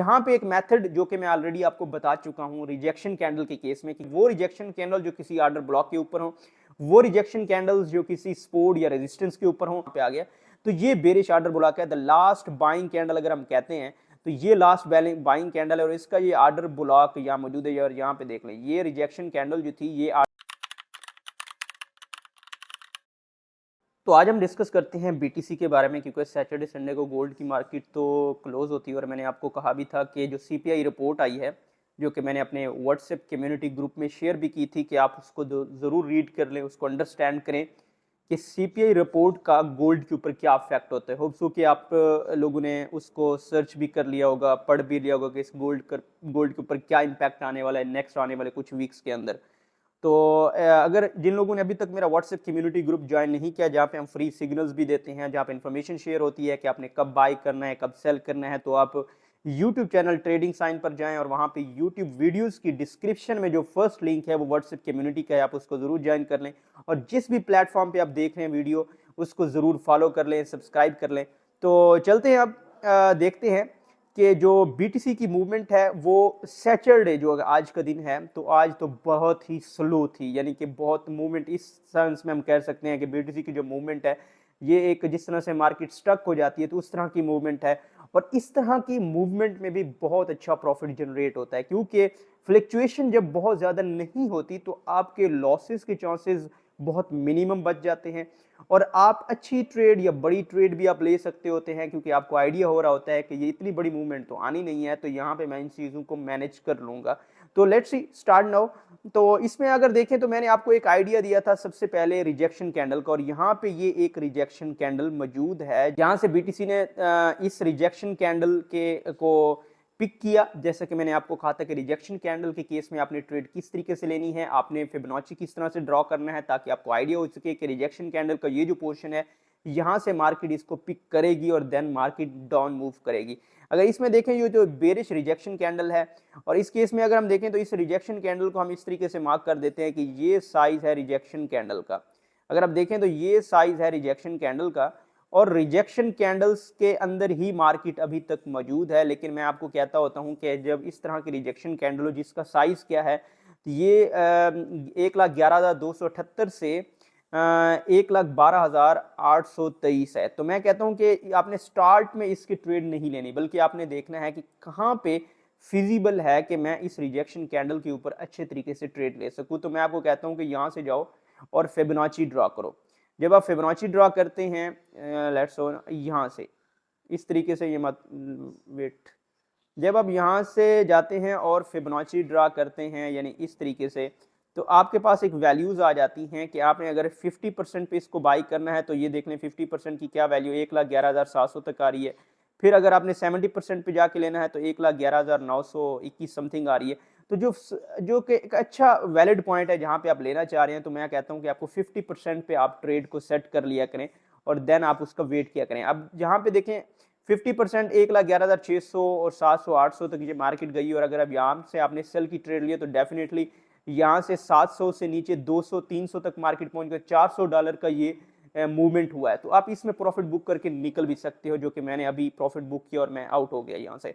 यहाँ पे एक मेथड जो कि मैं ऑलरेडी आपको बता चुका हूँ रिजेक्शन कैंडल के केस में, कि वो रिजेक्शन कैंडल जो किसी ऑर्डर ब्लॉक के ऊपर हो, वो रिजेक्शन कैंडल्स जो किसी सपोर्ट या रेजिस्टेंस के ऊपर हो, पे आ गया तो ये बेरिश ऑर्डर ब्लॉक है। द लास्ट बाइंग कैंडल अगर हम कहते हैं तो ये लास्ट बाइंग कैंडल है और इसका ये ऑर्डर ब्लॉक यहाँ मौजूद है। और यहाँ पे देख लें ये रिजेक्शन कैंडल जो थी ये। तो आज हम डिस्कस करते हैं बीटीसी के बारे में, क्योंकि सैटरडे संडे को गोल्ड की मार्केट तो क्लोज होती है और मैंने आपको कहा भी था कि जो सीपीआई रिपोर्ट आई है, जो कि मैंने अपने व्हाट्सएप कम्युनिटी ग्रुप में शेयर भी की थी, कि आप उसको ज़रूर रीड कर लें, उसको अंडरस्टैंड करें कि सीपीआई रिपोर्ट का गोल्ड के ऊपर क्या इफेक्ट होता है। होप सो कि आप लोगों ने उसको सर्च भी कर लिया होगा, पढ़ भी लिया होगा कि इस गोल्ड के ऊपर क्या इम्पैक्ट आने वाला है नेक्स्ट आने वाले कुछ वीक्स के अंदर। तो अगर जिन लोगों ने अभी तक मेरा व्हाट्सएप कम्युनिटी ग्रुप ज्वाइन नहीं किया, जहाँ पे हम फ्री सिग्नल्स भी देते हैं, जहाँ पे इन्फॉर्मेशन शेयर होती है कि आपने कब बाय करना है, कब सेल करना है, तो आप यूट्यूब चैनल ट्रेडिंग साइन पर जाएं और वहाँ पे यूट्यूब वीडियोस की डिस्क्रिप्शन में जो फर्स्ट लिंक है वो व्हाट्सएप कम्युनिटी का है, आप उसको ज़रूर ज्वाइन कर लें। और जिस भी प्लेटफॉर्म पर आप देख रहे हैं वीडियो, उसको ज़रूर फॉलो कर लें, सब्सक्राइब कर लें। तो चलते हैं अब देखते हैं कि जो बीटीसी की मूवमेंट है वो सैटरडे जो आज का दिन है, तो आज तो बहुत ही स्लो थी, यानी कि बहुत मूवमेंट इस सेंस में हम कह सकते हैं कि बीटीसी की जो मूवमेंट है ये एक जिस तरह से मार्केट स्टक हो जाती है तो उस तरह की मूवमेंट है। और इस तरह की मूवमेंट में भी बहुत अच्छा प्रॉफिट जनरेट होता है, क्योंकि फ्लक्चुएशन जब बहुत ज़्यादा नहीं होती तो आपके लॉसेस के चांसेस बहुत मिनिमम बच जाते हैं और आप अच्छी ट्रेड या बड़ी ट्रेड भी आप ले सकते होते हैं, क्योंकि आपको आइडिया हो रहा होता है कि ये इतनी बड़ी मूवमेंट तो आनी नहीं है, तो यहाँ पे मैं इन चीज़ों को मैनेज कर लूँगा। तो लेट्स सी स्टार्ट नाउ। तो इसमें अगर देखें तो मैंने आपको एक आइडिया दिया था सबसे पहले रिजेक्शन कैंडल का, और यहाँ पे ये एक रिजेक्शन कैंडल मौजूद है जहाँ से बीटीसी ने इस रिजेक्शन कैंडल के को पिक किया। जैसा कि मैंने आपको कहा था कि रिजेक्शन कैंडल के केस में आपने ट्रेड किस तरीके से लेनी है, आपने फिबोनाची किस तरह से ड्रॉ करना है, ताकि आपको आइडिया हो सके कि रिजेक्शन कैंडल का ये जो पोर्शन है यहाँ से मार्केट इसको पिक करेगी और देन मार्केट डाउन मूव करेगी। अगर इसमें देखें ये जो बेरिश रिजेक्शन कैंडल है, और इस केस में अगर हम देखें तो इस रिजेक्शन कैंडल को हम इस तरीके से मार्क कर देते हैं कि ये साइज है रिजेक्शन कैंडल का। अगर आप देखें तो ये साइज है रिजेक्शन कैंडल का, और रिजेक्शन कैंडल्स के अंदर ही मार्केट अभी तक मौजूद है। लेकिन मैं आपको कहता होता हूं कि जब इस तरह की रिजेक्शन कैंडल हो जिसका साइज क्या है, तो ये 1,11,278 से 1,12,823 है। तो मैं कहता हूं कि आपने स्टार्ट में इसकी ट्रेड नहीं लेनी, बल्कि आपने देखना है कि कहां पे फिजिबल है कि मैं इस रिजेक्शन कैंडल के ऊपर अच्छे तरीके से ट्रेड ले सकूं। तो मैं आपको कहता हूं कि यहां से जाओ और फिबोनाची ड्रॉ करो। जब आप फिबोनाची ड्रॉ करते हैं लेट्स सो यहाँ से इस तरीके से, ये मत वेट, जब आप यहाँ से जाते हैं और फिबोनाची ड्रॉ करते हैं यानी इस तरीके से, तो आपके पास एक वैल्यूज आ जाती हैं कि आपने अगर 50% पे इसको बाई करना है तो ये देख लें 50% की क्या वैल्यू 1,11,700 तक आ रही है। फिर अगर आपने 70% पे जाके लेना है तो 1,11,921 समथिंग आ रही है। तो जो कि एक अच्छा वैलिड पॉइंट है जहां पे आप लेना चाह रहे हैं, तो मैं कहता हूं कि आपको 50% पे आप ट्रेड को सेट कर लिया करें और देन आप उसका वेट किया करें। अब जहां पे देखें 50% 1,11,600 और 700 800 तक ये मार्केट गई, और अगर अब यहाँ से आपने सेल की ट्रेड लिया तो डेफिनेटली यहाँ से 700 से नीचे 200 300 तक मार्केट पहुंच गया, $400 का ये मूवमेंट हुआ है। तो आप इसमें प्रॉफिट बुक करके निकल भी सकते हो, जो कि मैंने अभी प्रॉफिट बुक किया और मैं आउट हो गया यहाँ से।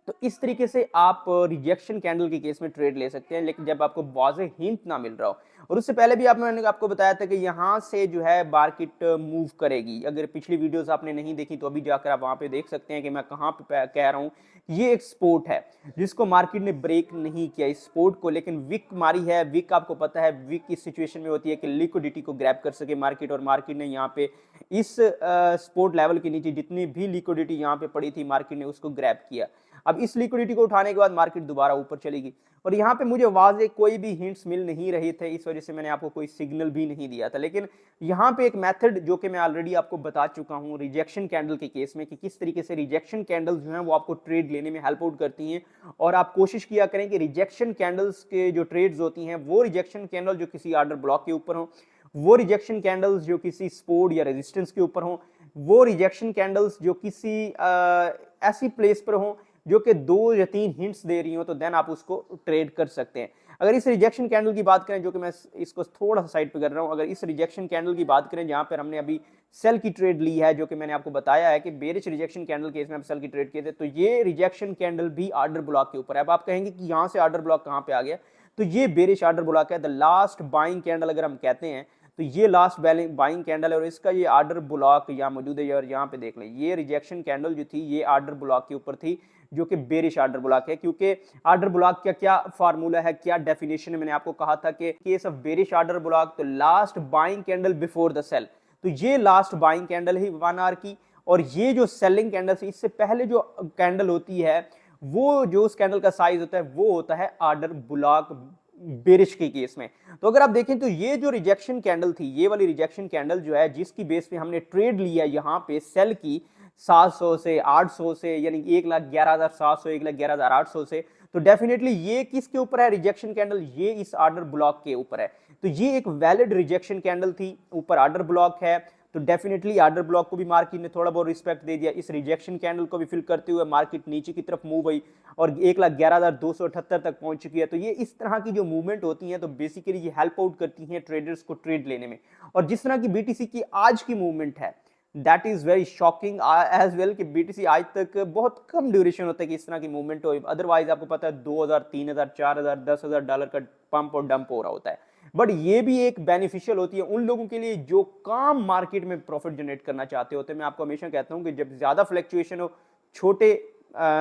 तो इस तरीके से आप रिजेक्शन कैंडल के केस में ट्रेड ले सकते हैं, लेकिन जब आपको वाज़ेह हिंट ना मिल रहा हो। और उससे पहले भी मैंने आपको बताया था कि यहाँ से जो है मार्केट मूव करेगी। अगर पिछली वीडियोस आपने नहीं देखी तो अभी जाकर आप वहाँ पे देख सकते हैं कि मैं कहाँ पे कह रहा हूँ। ये एक सपोर्ट है जिसको मार्केट ने ब्रेक नहीं किया इस सपोर्ट को, लेकिन विक मारी है। विक आपको पता है विक इस सिचुएशन में होती है कि लिक्विडिटी को ग्रैब कर सके मार्केट, और मार्केट ने यहाँ पे इस सपोर्ट लेवल के नीचे जितनी भी लिक्विडिटी यहाँ पे पड़ी थी मार्केट ने उसको ग्रैब किया। अब इस लिक्विडिटी को उठाने के बाद मार्केट दोबारा ऊपर चलेगी, और यहाँ पे मुझे वाज़ेह कोई भी हिंट्स मिल नहीं रहे थे, इस वजह से मैंने आपको कोई सिग्नल भी नहीं दिया था। लेकिन यहाँ पे एक मेथड जो कि मैं ऑलरेडी आपको बता चुका हूँ रिजेक्शन कैंडल के केस में, कि किस तरीके से रिजेक्शन कैंडल्स जो हैं वो आपको ट्रेड लेने में हेल्प आउट करती हैं। और आप कोशिश किया करें कि रिजेक्शन कैंडल्स के जो ट्रेड्स होती हैं वो रिजेक्शन कैंडल जो किसी ऑर्डर ब्लॉक के ऊपर हो, वो रिजेक्शन कैंडल्स जो किसी सपोर्ट या रेजिस्टेंस के ऊपर हो, वो रिजेक्शन कैंडल्स जो किसी ऐसी प्लेस पर हो जो कि 2 या 3 हिंट्स दे रही हो, तो देन आप उसको ट्रेड कर सकते हैं। अगर इस रिजेक्शन कैंडल की बात करें, जो कि मैं इसको थोड़ा सा साइड पे कर रहा हूं, अगर इस रिजेक्शन कैंडल की बात करें जहां पर हमने अभी सेल की ट्रेड ली है, जो कि मैंने आपको बताया है कि बेरिश रिजेक्शन कैंडल केस में हम सेल की ट्रेड किए थे, तो ये रिजेक्शन कैंडल भी आर्डर ब्लॉक के ऊपर है। अब आप कहेंगे कि यहां से आर्डर ब्लॉक कहां पे आ गया, तो ये बेरिश आर्डर ब्लॉक है, द लास्ट बाइंग कैंडल अगर हम कहते हैं, तो ये लास्ट बाइंग कैंडल है और इसका ये आर्डर ब्लॉक यहाँ मौजूद है। और यहाँ पे देख लें, ये रिजेक्शन कैंडल जो थी ये आर्डर ब्लॉक के ऊपर थी, जो कि बेरिश आर्डर ब्लॉक है। क्योंकि आर्डर ब्लॉक का क्या फार्मूला है, क्या डेफिनेशन है, मैंने आपको कहा था कि case of bearish order block, तो last buying candle before the sell, तो ये लास्ट बाइंग कैंडल ही 1 आवर की, और ये जो सेलिंग कैंडल थी इससे पहले जो कैंडल होती है, वो जो उस कैंडल का साइज होता है वो होता है आर्डर ब्लॉक बेरिश के केस में। तो अगर आप देखें तो ये जो रिजेक्शन कैंडल थी, ये वाली रिजेक्शन कैंडल जो है, जिसकी बेस पे हमने ट्रेड लिया यहाँ पे सेल की 700 से 800 से, यानी 1,11,700 1,11,800 से, तो डेफिनेटली ये किसके ऊपर है रिजेक्शन कैंडल, ये इस आर्डर ब्लॉक के ऊपर है। तो ये एक वैलिड रिजेक्शन कैंडल थी, ऊपर आर्डर ब्लॉक है, तो डेफिनेटली आर्डर ब्लॉक को भी मार्केट ने थोड़ा बहुत रिस्पेक्ट दे दिया। इस रिजेक्शन कैंडल को भी फिल करते हुए मार्केट नीचे की तरफ मूव हुई और 1,11,278 तक पहुंच चुकी है। तो ये इस तरह की जो मूवमेंट होती है, तो बेसिकली ये हेल्प आउट करती हैं ट्रेडर्स को ट्रेड लेने में। और जिस तरह की बीटीसी की आज की मूवमेंट है, that is very shocking as well, कि बीटीसी आज तक बहुत कम ड्यूरेशन होता है कि इस तरह की मूवमेंट हो। अदरवाइज आपको पता है 2,000, 3,000, 4,000, 10,000 डॉलर का पंप और डंप हो रहा होता है। बट ये भी एक बेनिफिशियल होती है उन लोगों के लिए जो काम मार्केट में प्रॉफिट जनरेट करना चाहते होते हैं। मैं आपको हमेशा कहता हूं कि जब ज्यादा फ्लक्चुएशन हो, छोटे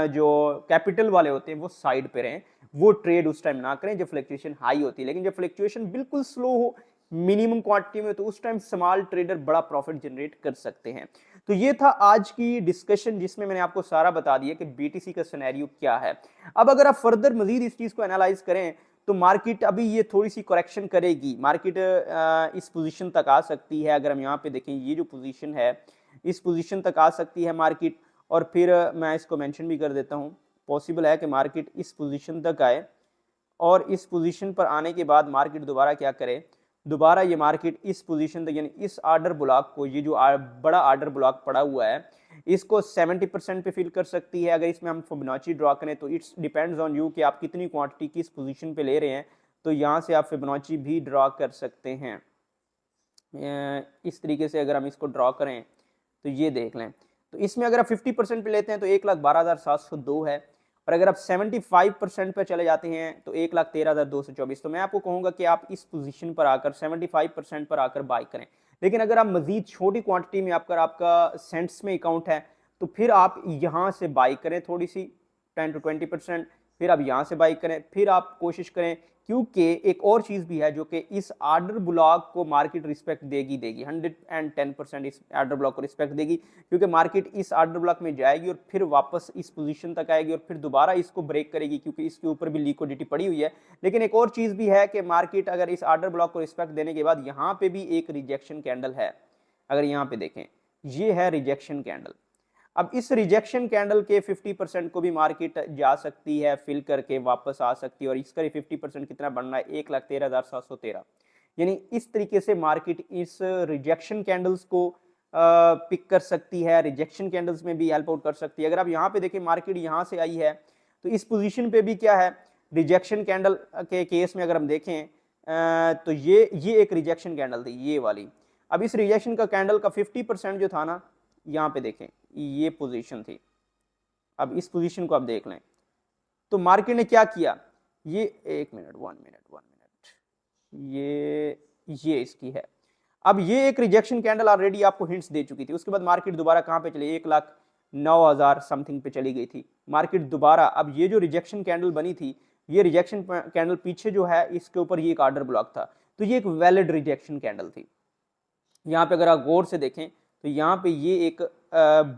जो कैपिटल वाले होते हैं वो साइड पे रहें, वो ट्रेड उस टाइम ना करें जब फ्लक्चुएशन हाई होती है। लेकिन जब फ्लक्चुएशन बिल्कुल स्लो हो, मिनिमम क्वांटिटी में, तो उस टाइम स्मॉल ट्रेडर बड़ा प्रॉफिट जनरेट कर सकते हैं। तो ये था आज की डिस्कशन, जिसमें मैंने आपको सारा बता दिया कि बीटीसी का सिनेरियो क्या है। अब अगर आप फर्दर मजीद इस चीज को एनालाइज करें, तो मार्केट अभी ये थोड़ी सी करेक्शन करेगी, मार्केट इस पोजीशन तक आ सकती है। अगर हम यहाँ पे देखें, ये जो पोजीशन है, इस पोजीशन तक आ सकती है मार्केट। और फिर मैं इसको मेंशन भी कर देता हूँ, पॉसिबल है कि मार्केट इस पोजीशन तक आए, और इस पोजीशन पर आने के बाद मार्केट दोबारा क्या करे, दोबारा ये मार्केट इस पोजीशन तक, यानी इस आर्डर ब्लॉक को, ये जो बड़ा आर्डर ब्लॉक पड़ा हुआ है, इसको 70% पे फिल कर सकती है। अगर इसमें हम फिबोनाची ड्रॉ करें, तो इट्स डिपेंड्स ऑन यू कि आप कितनी क्वांटिटी किस पोजीशन पे ले रहे हैं। तो यहाँ से आप फिबोनाची भी ड्रॉ कर सकते हैं। इस तरीके से अगर हम इसको ड्रॉ करें, तो ये देख लें, तो इसमें अगर आप 50% पे लेते हैं तो 1,12,702 है, और अगर आप 75% पे चले जाते हैं तो 1,13,224। तो मैं आपको कहूँगा कि आप इस पोजीशन पर आकर 75% पर आकर बाई करें। लेकिन अगर आप मजीद छोटी क्वांटिटी में आपका सेंट्स में अकाउंट है, तो फिर आप यहाँ से बाई करें थोड़ी सी 10 to 20%, फिर आप यहाँ से बाई करें, फिर आप कोशिश करें। क्योंकि एक और चीज़ भी है जो कि इस आर्डर ब्लॉक को मार्केट रिस्पेक्ट देगी 110% इस आर्डर ब्लॉक को रिस्पेक्ट देगी, क्योंकि मार्केट इस आर्डर ब्लॉक में जाएगी और फिर वापस इस पोजीशन तक आएगी और फिर दोबारा इसको ब्रेक करेगी, क्योंकि इसके ऊपर भी लिक्विडिटी पड़ी हुई है। लेकिन एक और चीज़ भी है कि मार्केट अगर इस आर्डर ब्लॉक को रिस्पेक्ट देने के बाद यहाँ पे भी एक रिजेक्शन कैंडल है। अगर यहाँ पे देखें, ये है रिजेक्शन कैंडल। अब इस रिजेक्शन कैंडल के 50% को भी मार्केट जा सकती है, फिल करके वापस आ सकती है, और इसका 50% कितना बनना है, 1,13,713। यानी इस तरीके से मार्केट इस रिजेक्शन कैंडल्स को पिक कर सकती है, रिजेक्शन कैंडल्स में भी हेल्प आउट कर सकती है। अगर आप यहाँ पे देखें, मार्केट यहाँ से आई है, तो इस पोजीशन पे भी क्या है, रिजेक्शन कैंडल के केस में अगर हम देखें, तो ये एक रिजेक्शन कैंडल थी, ये वाली। अब इस रिजेक्शन का कैंडल का 50% जो था ना, यहाँ पे देखें, ये पोजीशन थी। अब इस पोजीशन को आप देख लें, तो मार्केट ने क्या किया, ये 1 मिनट 1 मिनट, ये इसकी है। अब ये एक रिजेक्शन कैंडल ऑलरेडी आपको हिंट्स दे चुकी थी। उसके बाद मार्केट दोबारा कहां पे चली, 1,09,000 समथिंग पे चली गई थी मार्केट दोबारा। अब ये जो रिजेक्शन कैंडल बनी थी, ये रिजेक्शन कैंडल पीछे जो है, इसके ऊपर ये एक आर्डर ब्लॉक था, तो ये एक वैलिड रिजेक्शन कैंडल थी। यहाँ पे अगर आप गौर से देखें, तो यहाँ पे ये एक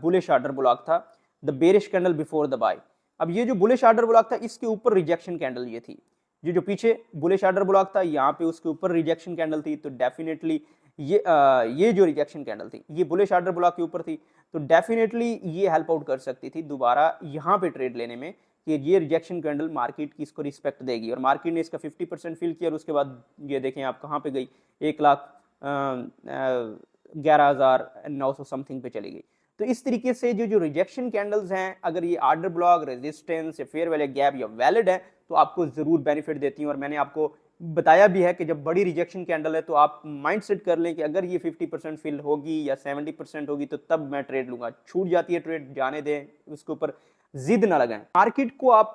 बुलिश आर्डर ब्लॉक था, the bearish candle before the buy. अब ये जो बुलिश आर्डर ब्लॉक था, इसके ऊपर रिजेक्शन कैंडल ये थी। ये जो पीछे बुलिश आर्डर ब्लॉक था, यहाँ पे उसके ऊपर रिजेक्शन कैंडल थी। तो डेफिनेटली ये जो रिजेक्शन कैंडल थी, ये बुलिश आर्डर ब्लॉक के ऊपर थी, तो डेफिनेटली ये हेल्प आउट कर सकती थी दोबारा यहाँ पे ट्रेड लेने में, कि ये रिजेक्शन कैंडल मार्केट की इसको रिस्पेक्ट देगी। और मार्केट ने इसका 50% फिल किया, और उसके बाद ये देखें आप कहाँ पे गई, 1,11,900 समथिंग पे चली गई। तो इस तरीके से जो रिजेक्शन कैंडल्स हैं, अगर ये आर्डर ब्लॉक, रेजिस्टेंस या फेयर वैल्यू गैप या वैलिड है तो आपको जरूर बेनिफिट देती हैं। और मैंने आपको बताया भी है कि जब बड़ी रिजेक्शन कैंडल है तो आप माइंड सेट कर लें कि अगर ये 50% फिल होगी या 70% होगी तो तब मैं ट्रेड लूंगा। छूट जाती है ट्रेड, जाने दें, उसके ऊपर जिद ना लगाएं। मार्केट को आप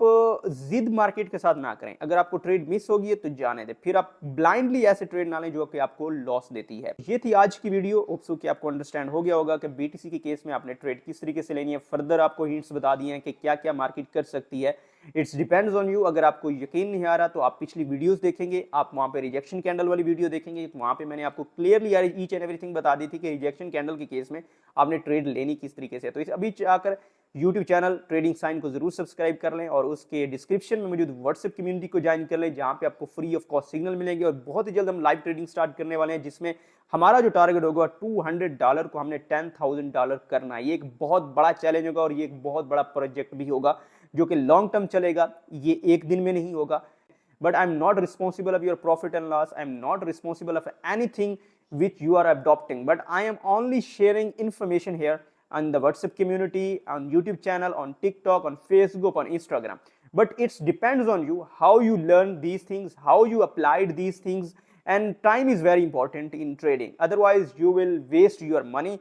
जिद मार्केट के साथ ना करें। अगर आपको ट्रेड मिस होगी तो जाने दें, फिर आप ब्लाइंडली ऐसे ट्रेड ना लें जो कि आपको लॉस देती है। ये थी आज की वीडियो। होप्स कि आपको अंडरस्टैंड हो गया होगा कि बीटीसी के केस में आपने ट्रेड किस तरीके से लेनी है। फर्दर आपको हिंट्स बता दिए हैं कि क्या क्या मार्केट कर सकती है। It's depends on you. अगर आपको यकीन नहीं आ रहा तो आप पिछली वीडियोस देखेंगे, आप वहां पे रिजेक्शन कैंडल वाली वीडियो देखेंगे, वहां पे मैंने आपको क्लियरली ईच एंड एवरीथिंग बता दी थी कि रिजेक्शन कैंडल के केस में आपने ट्रेड लेनी किस तरीके से। तो इस अभी जाकर यूट्यूब चैनल ट्रेडिंग साइन को जरूर सब्सक्राइब कर लें और उसके डिस्क्रिप्शन में मौजूद व्हाट्सएप कम्युनिटी को ज्वाइन कर लें, जहां पे आपको फ्री ऑफ कॉस्ट सिग्नल मिलेंगे। और बहुत ही जल्द हम लाइव ट्रेडिंग स्टार्ट करने वाले हैं, जिसमें हमारा जो टारगेट होगा $200 को हमने $10,000 करना है। ये एक बहुत बड़ा चैलेंज होगा और ये एक बहुत बड़ा प्रोजेक्ट भी होगा जो कि लॉन्ग टर्म चलेगा। ये एक दिन में नहीं होगा। But I am not responsible of your profit and loss. I am not responsible of anything which you are adopting, but I am only sharing information here on the WhatsApp community, on YouTube channel, on TikTok, on Facebook, on Instagram. But it depends on you how you learn these things, how you applied these things, and time is very important in trading. Otherwise you will waste your money,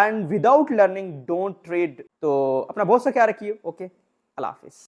and without learning don't trade. तो अपना बहुत सा ख्याल रखिए। Okay, अल्लाह हाफिज।